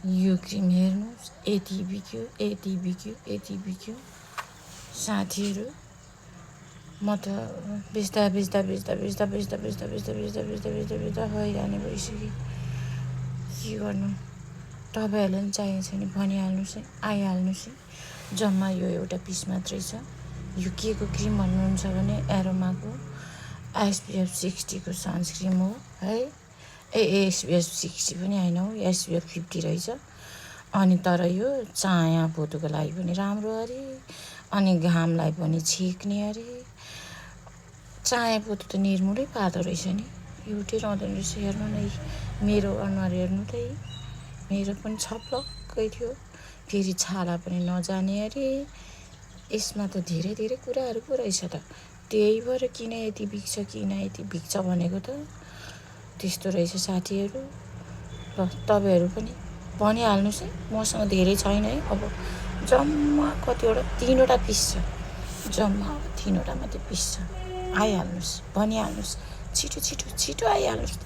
यो क्रिम हेर्नुहोस्, यति बिक्यो साथीहरू। म त बेच्दा हैरानी भइसकेँ। के गर्नु, तपाईँहरूलाई पनि चाहिन्छ भने भनिहाल्नुहोस् है, आइहाल्नुहोस् है। जम्मा यो एउटा पिस मात्रै छ। यो के को क्रिम भन्नुहुन्छ भने एरोमाको SPF 60 को सनस्क्रिम हो है। SPF 60 पनि होइन हो, SPF 50 रहेछ। अनि तर यो चाया पोतोको लागि पनि राम्रो अरे, अनि घामलाई पनि छेक्ने अरे। चाया पोतो त निर्मुलै पार्दो रहेछ नि, एउटै रहँदैन रहेछ। हेर्नु न, मेरो अनुहार हेर्नु त, मेरो पनि छप्लक्कै थियो। फेरि छाला पनि नजाने अरे। यसमा त धेरै कुराहरू पो रहेछ त। त्यही भएर किन यति बिक्छ भनेको त त्यस्तो रहेछ साथीहरू। ल तपाईँहरू पनि भनिहाल्नुहोस् है। मसँग धेरै छैन है, अब जम्मा कतिवटा 3वटा पिस छ। जम्मा अब 3वटा मात्रै पिस छ। आइहाल्नुहोस्, भनिहाल्नुहोस्, छिटो आइहाल्नुहोस्।